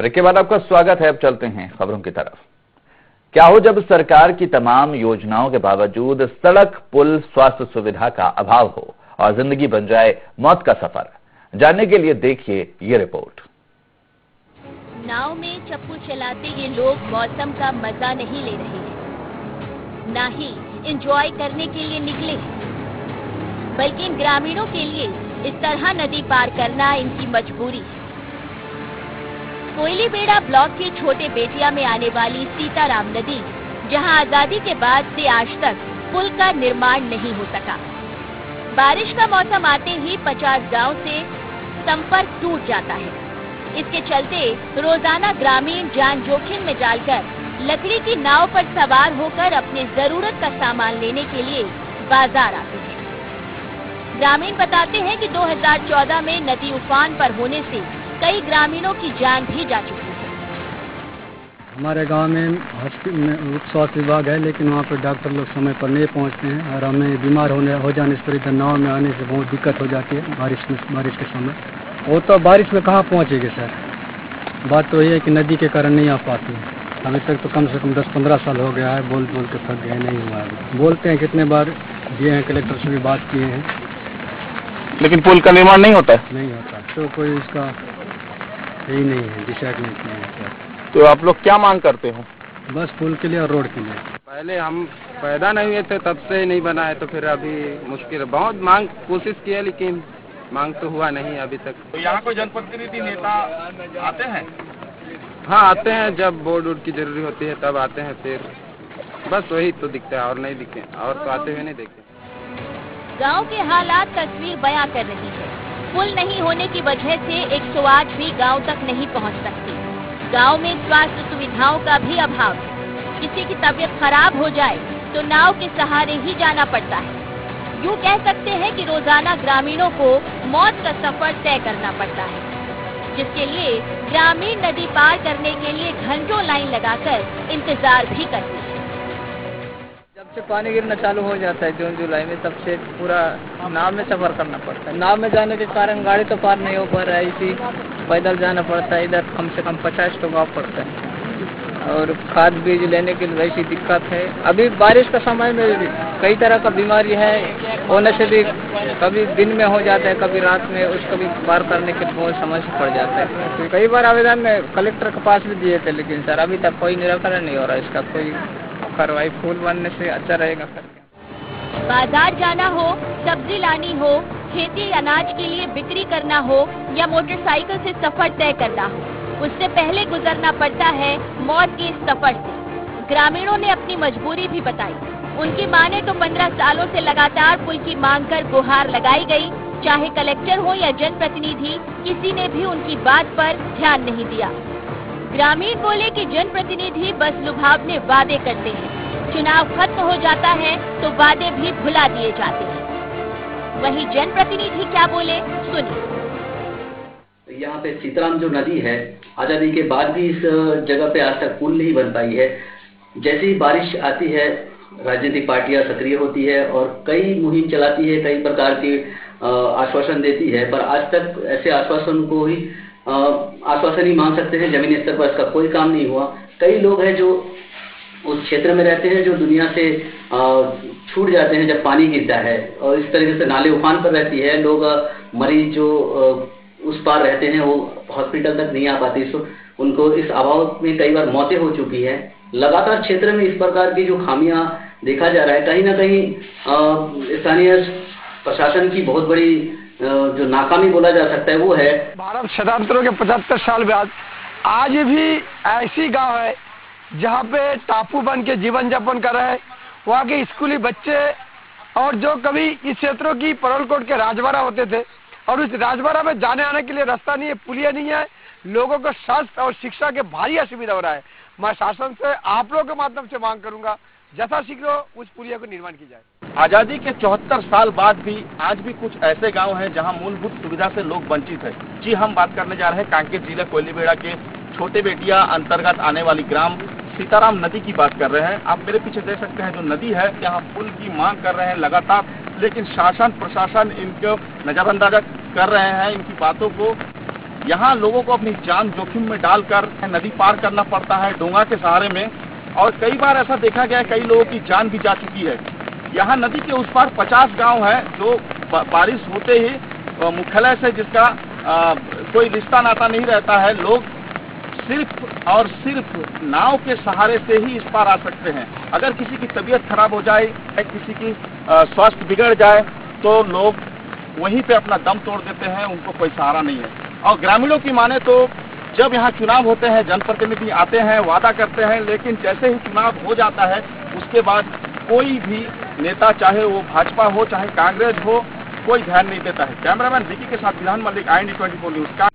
Break के बाद आपका स्वागत है। अब चलते हैं खबरों की तरफ। क्या हो जब सरकार की तमाम योजनाओं के बावजूद सड़क, पुल, स्वास्थ्य सुविधा का अभाव हो और जिंदगी बन जाए मौत का सफर। जानने के लिए देखिए ये रिपोर्ट। नाव में चप्पू चलाते ये लोग मौसम का मजा नहीं ले रहे हैं, ना ही एंजॉय करने के लिए निकले हैं, बल्कि इन ग्रामीणों के लिए इस तरह नदी पार करना इनकी मजबूरी है। कोयलीबेड़ा ब्लॉक के छोटे बेटिया में आने वाली सीताराम नदी, जहां आजादी के बाद से आज तक पुल का निर्माण नहीं हो सका। बारिश का मौसम आते ही 50 गांव से संपर्क टूट जाता है। इसके चलते रोजाना ग्रामीण जान जोखिम में डालकर लकड़ी की नाव पर सवार होकर अपने जरूरत का सामान लेने के लिए बाजार आते हैं। ग्रामीण बताते हैं कि 2014 में नदी उफान पर होने से कई ग्रामीणों की जान भी जा चुकी है। हमारे गांव में स्वास्थ्य विभाग है, लेकिन वहां पर डॉक्टर लोग समय पर नहीं पहुंचते हैं और हमें बीमार हो जाने पर इधर नाव में आने से बहुत दिक्कत हो जाती है। बारिश के समय वो तो बारिश में कहाँ पहुंचेगी सर। बात तो ये है कि नदी के कारण नहीं आ पाती है। अभी तक तो कम से कम 10-15 साल हो गया है, बोल के थक गए, नहीं हुआ है। बोलते हैं कितने बार दिए हैं, कलेक्टर से भी बात किए हैं, लेकिन पुल का निर्माण नहीं होता है। नहीं होता, तो कोई इसका यही नहीं है, डिसाइड नहीं किया है। तो आप लोग क्या मांग करते हो? बस पुल के लिए और रोड के लिए। पहले हम पैदा नहीं हुए थे तब से ही नहीं बना है, तो फिर अभी मुश्किल है। बहुत मांग कोशिश की है, लेकिन मांग तो हुआ नहीं अभी तक। तो यहाँ कोई जनप्रतिनिधि नेता आते हैं? हाँ आते हैं, जब बोर्ड वोर्ड की जरूरी होती है तब आते हैं। फिर बस वही तो दिखता है, और नहीं दिखे, और तो आते हुए नहीं देखे। गांव के हालात तस्वीर बयां कर रही है। पुल नहीं होने की वजह से 108 भी गांव तक नहीं पहुंच सकती। गांव में स्वास्थ्य सुविधाओं का भी अभाव है। किसी की तबीयत खराब हो जाए तो नाव के सहारे ही जाना पड़ता है। यूँ कह सकते हैं कि रोजाना ग्रामीणों को मौत का सफर तय करना पड़ता है, जिसके लिए ग्रामीण नदी पार करने के लिए घंटों लाइन लगाकर इंतजार भी करते हैं। जब से पानी गिरना चालू हो जाता है जून जुलाई में, तब से पूरा नाव में सफर करना पड़ता है। नाव में जाने के कारण गाड़ी तो पार नहीं हो पा रहा है, इसी पैदल जाना पड़ता है। इधर कम से कम 50 तो गाँव पड़ता है, और खाद बीज लेने के लिए वैसी दिक्कत है। अभी बारिश का समय में कई तरह का बीमारी है, होने से भी कभी दिन में हो जाता है, कभी रात में, उसको भी पार करने के बहुत समस्या पड़ जाता है। कई बार आवेदन में कलेक्टर के पास भी दिए थे, लेकिन सर अभी तक कोई निराकरण नहीं हो रहा। इसका कोई कार्रवाई पुल बनने से अच्छा रहेगा सर। बाजार जाना हो, सब्जी लानी हो, खेती अनाज के लिए बिक्री करना हो या मोटरसाइकिल से सफर तय करना हो, उससे पहले गुजरना पड़ता है मौत के इस सफर से। ग्रामीणों ने अपनी मजबूरी भी बताई। उनकी माने तो 15 सालों से लगातार पुल की मांग कर गुहार लगाई गई। चाहे कलेक्टर हो या जनप्रतिनिधि, किसी ने भी उनकी बात पर ध्यान नहीं दिया। ग्रामीण बोले कि जनप्रतिनिधि बस लुभावने वादे करते हैं, चुनाव खत्म हो जाता है तो वादे भी भुला दिए जाते हैं। वहीं जनप्रतिनिधि क्या बोले, सुनिए। यहाँ पे सीताराम जो नदी है, आजादी के बाद भी इस जगह पे आज तक पुल नहीं बन पाई है। जैसे ही बारिश आती है, राजनीतिक पार्टियां सक्रिय होती है और कई मुहिम चलाती है, कई प्रकार के आश्वासन देती है, पर आज तक ऐसे आश्वासन को ही आश्वासन ही मान सकते हैं। जमीनी स्तर पर इसका कोई काम नहीं हुआ। कई लोग हैं जो उस क्षेत्र में रहते हैं, जो दुनिया से छूट जाते हैं जब पानी गिरता है, और इस तरीके से नाले उफान पर रहती है। लोग मरीज जो उस पार रहते हैं वो हॉस्पिटल तक नहीं आ पाते, उनको इस अभाव में कई बार मौतें हो चुकी है। लगातार क्षेत्र में इस प्रकार की जो खामियां देखा जा रहा है, कहीं ना कहीं स्थानीय प्रशासन की बहुत बड़ी जो नाकामी बोला जा सकता है वो है। भारत स्वतंत्र के 75 साल बाद आज भी ऐसी गांव है जहां पे टापू बन के जीवन यापन कर रहे हैं। वहाँ के स्कूली बच्चे और जो कभी इस क्षेत्रों की परलकोट के राजवाड़ा होते थे, और उस राजवाड़ा में जाने आने के लिए रास्ता नहीं है, पुलिया नहीं है, लोगों को स्वास्थ्य और शिक्षा के भारी असुविधा हो रहा है। मैं शासन से आप लोगों के माध्यम से मांग करूंगा, यथाशीघ्र उस पुलिया को निर्माण की जाए। आजादी के 74 साल बाद भी आज भी कुछ ऐसे गांव हैं जहां मूलभूत सुविधा से लोग वंचित हैं। जी, हम बात करने जा रहे हैं कांकेर जिला कोयलीबेड़ा के छोटे बेटिया अंतर्गत आने वाली ग्राम सीताराम नदी की बात कर रहे हैं। आप मेरे पीछे देख सकते हैं जो नदी है, यहाँ पुल की मांग कर रहे हैं लगातार, लेकिन शासन प्रशासन इनको नजरअंदाज कर रहे हैं, इनकी बातों को यहाँ लोगों को अपनी जान जोखिम में डालकर नदी पार करना पड़ता है डोंगा के सहारे में, और कई बार ऐसा देखा गया है कई लोगों की जान भी जा चुकी है। यहाँ नदी के उस पार 50 गांव है जो बारिश होते ही मुख्यालय से जिसका कोई रिश्ता नाता नहीं रहता है, लोग सिर्फ और सिर्फ नाव के सहारे से ही इस पार आ सकते हैं। अगर किसी की तबीयत खराब हो जाए, किसी की स्वास्थ्य बिगड़ जाए, तो लोग वहीं पे अपना दम तोड़ देते हैं, उनको कोई सहारा नहीं है। और ग्रामीणों की माने तो जब यहाँ चुनाव होते हैं, जनप्रतिनिधि आते हैं, वादा करते हैं, लेकिन जैसे ही चुनाव हो जाता है उसके बाद कोई भी नेता, चाहे वो भाजपा हो चाहे कांग्रेस हो, कोई ध्यान नहीं देता है। कैमरामैन विकी के साथ विधान मलिक, IND 24 न्यूज का।